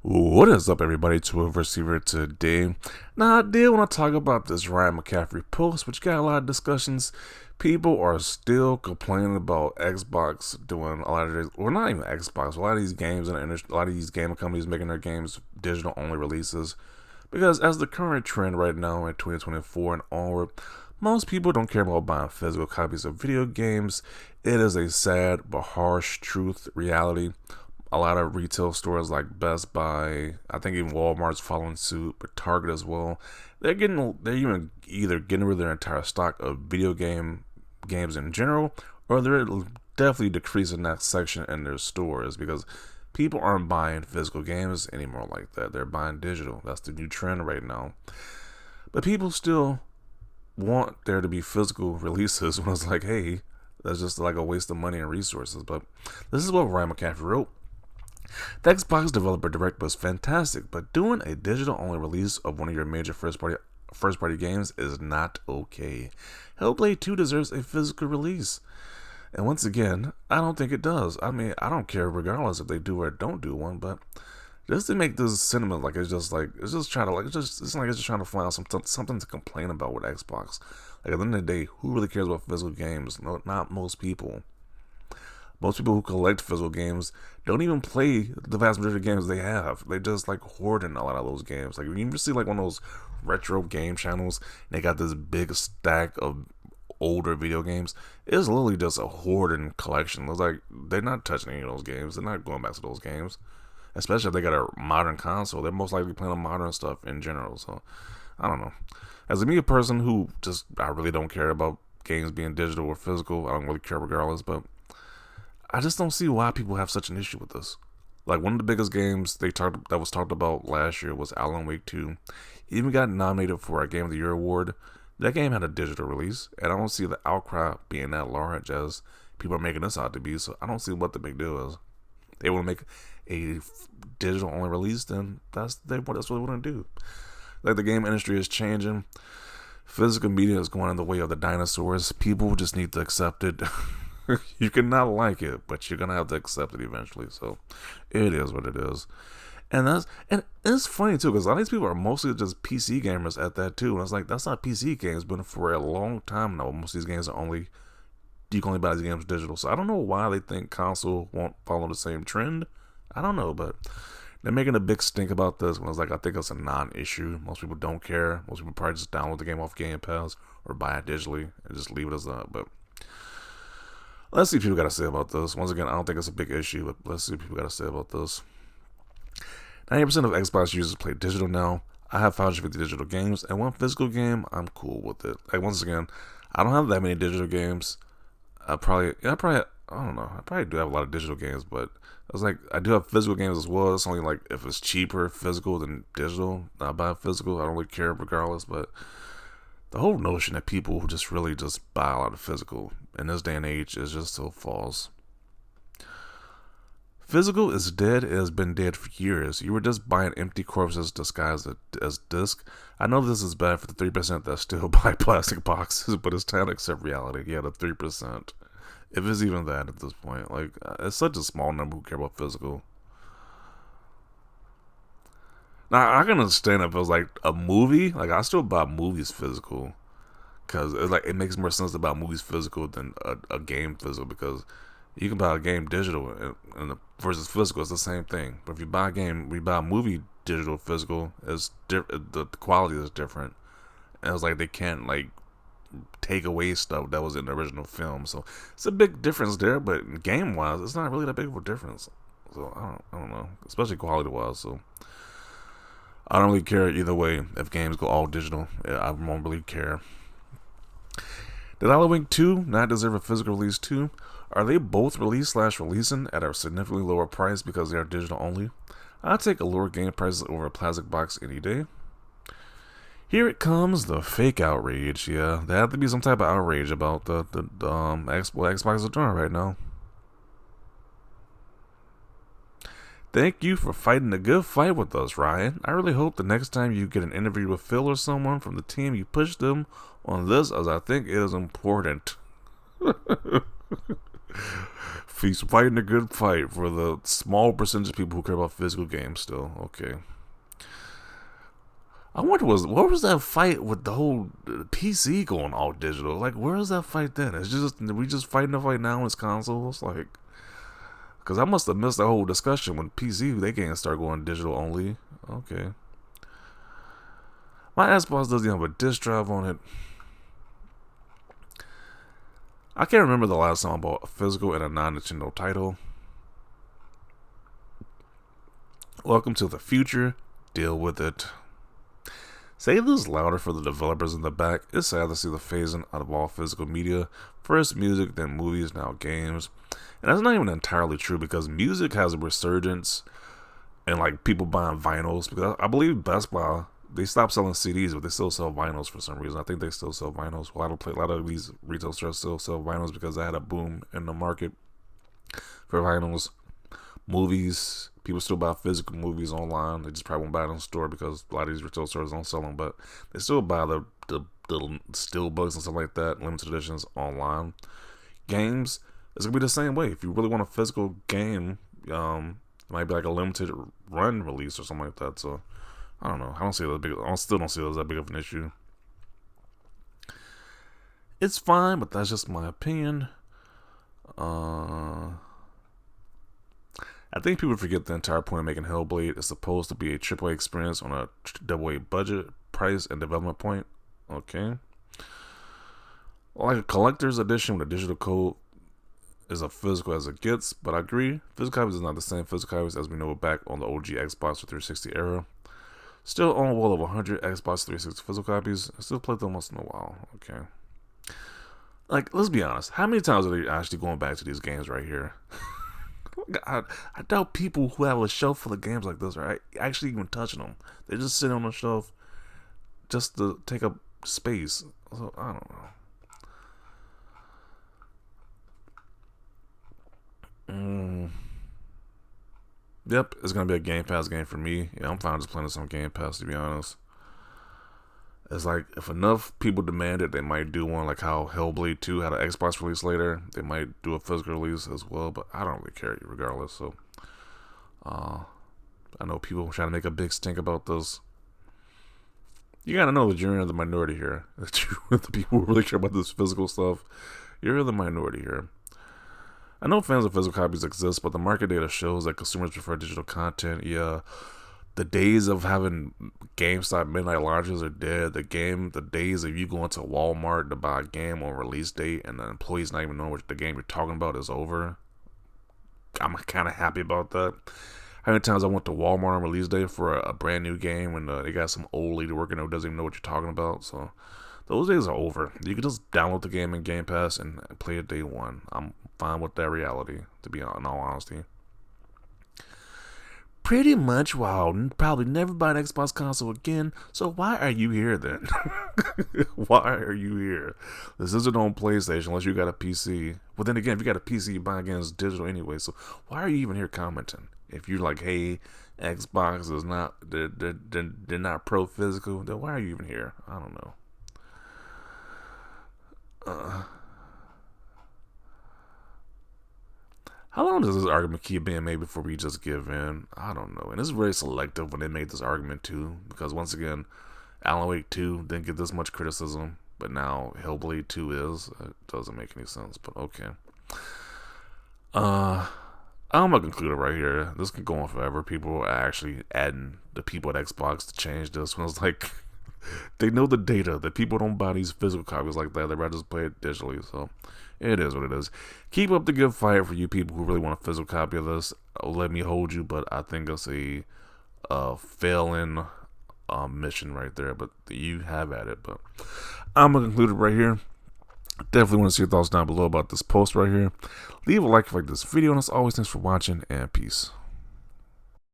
What is up, everybody? To a receiver today. Now, I did want to talk about this Ryan McCaffrey post, which got a lot of discussions. People are still complaining about Xbox doing a lot of this, well, not even Xbox, a lot of these games and a lot of these gaming companies making their games digital only releases. Because as the current trend right now in 2024 and onward, most people don't care about buying physical copies of video games. It is a sad but harsh truth reality. A lot of retail stores like Best Buy, I think even Walmart's following suit, but Target as well. They're even either getting rid of their entire stock of games in general, or they're definitely decreasing that section in their stores because people aren't buying physical games anymore like that. They're buying digital. That's the new trend right now. But people still want there to be physical releases when it's like, hey, that's just like a waste of money and resources. But this is what Ryan McCaffrey wrote. The Xbox Developer Direct was fantastic, but doing a digital only release of one of your major first party games is not okay. Hellblade 2 deserves a physical release. And once again, I don't think it does. I mean, I don't care regardless if they do or don't do one, but just to make this sentiment it's just trying to it's just trying to find something to complain about with Xbox. Like at the end of the day, who really cares about physical games? No, not most people. Most people who collect physical games don't even play the vast majority of games they have. They just like hoarding a lot of those games. Like you ever see like one of those retro game channels and they got this big stack of older video games. It's literally just a hoarding collection. It's like they're not touching any of those games. They're not going back to those games. Especially if they got a modern console. They're most likely playing modern stuff in general. So I don't know. As a person who I really don't care about games being digital or physical. I don't really care regardless, but I just don't see why people have such an issue with this. Like one of the biggest games that was talked about last year was Alan Wake 2. It even got nominated for a Game of the Year award. That game had a digital release, and I don't see the outcry being that large as people are making this out to be. So I don't see what the big deal is. They want to make a digital only release, then that's what they want to do. Like the game industry is changing. Physical media is going in the way of the dinosaurs. People just need to accept it. You cannot like it, but you're gonna have to accept it eventually. So it is what it is, and it's funny too because a lot of these people are mostly just PC gamers at that too. And it's like that's not PC games, but for a long time now, most of these games are you can only buy these games digital. So I don't know why they think console won't follow the same trend. I don't know, but they're making a big stink about this when it's like I think it's a non-issue. Most people don't care. Most people probably just download the game off Game Pass or buy it digitally and just leave it as that. But let's see what people got to say about this. Once again, I don't think it's a big issue, but let's see what people got to say about this. 90% of Xbox users play digital now. I have 550 digital games, and one physical game, I'm cool with it. Like, once again, I don't have that many digital games. I don't know. I probably do have a lot of digital games, but I do have physical games as well. It's only like if it's cheaper physical than digital, I buy physical. I don't really care regardless, but the whole notion that people who just really just buy a lot of physical in this day and age is just so false. Physical is dead. It has been dead for years. You were just buying empty corpses disguised as disc. I know this is bad for the 3% that still buy plastic boxes, but it's time to accept reality. Yeah, the 3%. If it's even that at this point. Like, it's such a small number who care about physical. Now, I can understand if it was like a movie. Like, I still buy movies physical. Because it makes more sense to buy movies physical than a game physical. Because you can buy a game digital versus physical. It's the same thing. But if you buy a movie digital physical, the quality is different. And it's like they can't like take away stuff that was in the original film. So it's a big difference there. But game wise, it's not really that big of a difference. So I don't know. Especially quality wise. So I don't really care either way if games go all digital. I won't really care. Did Alan Wake 2 not deserve a physical release too? Are they both releasing at a significantly lower price because they are digital only? I'd take a lower game price over a plastic box any day. Here it comes, the fake outrage. Yeah, there had to be some type of outrage about what Xbox is doing right now. Thank you for fighting a good fight with us, Ryan. I really hope the next time you get an interview with Phil or someone from the team, you push them on this, as I think it is important. He's fighting a good fight for the small percentage of people who care about physical games still. Okay. I wonder what was that fight with the whole PC going all digital? Like, where is that fight then? It's just we just fighting a fight now in consoles, like, because I must have missed the whole discussion when PC they can't start going digital only. Okay, my Xbox doesn't have a disc drive on it. I can't remember the last time I bought a physical and a non-Nintendo title. Welcome to the future. Deal with it. Say this louder for the developers in the back. It's sad to see the phasing out of all physical media. First music, then movies, now games. And that's not even entirely true because music has a resurgence and like people buying vinyls. Because I believe Best Buy, they stopped selling CDs, but they still sell vinyls for some reason. I think they still sell vinyls. A lot of these retail stores still sell vinyls because they had a boom in the market for vinyls. Movies, people still buy physical movies online. They just probably won't buy it in the store because a lot of these retail stores don't sell them, but they still buy the steel books and stuff like that, limited editions online. Games, it's gonna be the same way. If you really want a physical game, it might be like a limited run release or something like that. So I don't know. I still don't see it as that big of an issue. It's fine, but that's just my opinion. I think people forget the entire point of making Hellblade is supposed to be a AAA experience on a AA budget, price, and development point. Okay. Like a collector's edition with a digital code is as physical as it gets, but I agree, physical copies is not the same physical copies as we know back on the OG Xbox 360 era. Still own well over 100 Xbox 360 physical copies. I still play them once in a while. Okay. Like, let's be honest. How many times are they actually going back to these games right here? I doubt people who have a shelf full of games like this are actually even touching them. They just sit on the shelf just to take up space. So I don't know. Yep, it's gonna be a Game Pass game for me. Yeah, I'm fine just playing some Game Pass, to be honest. It's like, if enough people demand it, they might do one, like how Hellblade 2 had an Xbox release later. They might do a physical release as well, but I don't really care regardless. So, I know people trying to make a big stink about this. You gotta know that you're in the minority here. The people who really care about this physical stuff, you're in the minority here. I know fans of physical copies exist, but the market data shows that consumers prefer digital content. Yeah. The days of having GameStop midnight launches are dead. The days of you going to Walmart to buy a game on release date and the employees not even knowing what the game you're talking about is over. I'm kind of happy about that. How many times I went to Walmart on release day for a brand new game when they got some old lady working there who doesn't even know what you're talking about. So those days are over. You can just download the game in Game Pass and play it day one. I'm fine with that reality, to be in all honesty. Pretty much, wow, probably never buy an Xbox console again, so why are you here then? Why are you here? This isn't on PlayStation unless you got a PC. But then again, if you got a PC, you buy against digital anyway, so why are you even here commenting? If you're like, hey, Xbox is not, they're not pro-physical, then why are you even here? I don't know. How long does this argument keep being made before we just give in? I don't know. And it's very selective when they made this argument too. Because once again, Alan Wake 2 didn't get this much criticism. But now Hellblade 2 is. It doesn't make any sense. But okay. I'm going to conclude it right here. This can go on forever. People are actually adding the people at Xbox to change this. When it's like, they know the data. That people don't buy these physical copies like that. They'd rather just play it digitally. So it is what it is. Keep up the good fight for you people who really want a physical copy of this. Let me hold you, but I think it's a failing mission right there. But you have at it. But I'm going to conclude it right here. Definitely want to see your thoughts down below about this post right here. Leave a like if you like this video. And as always, thanks for watching and peace.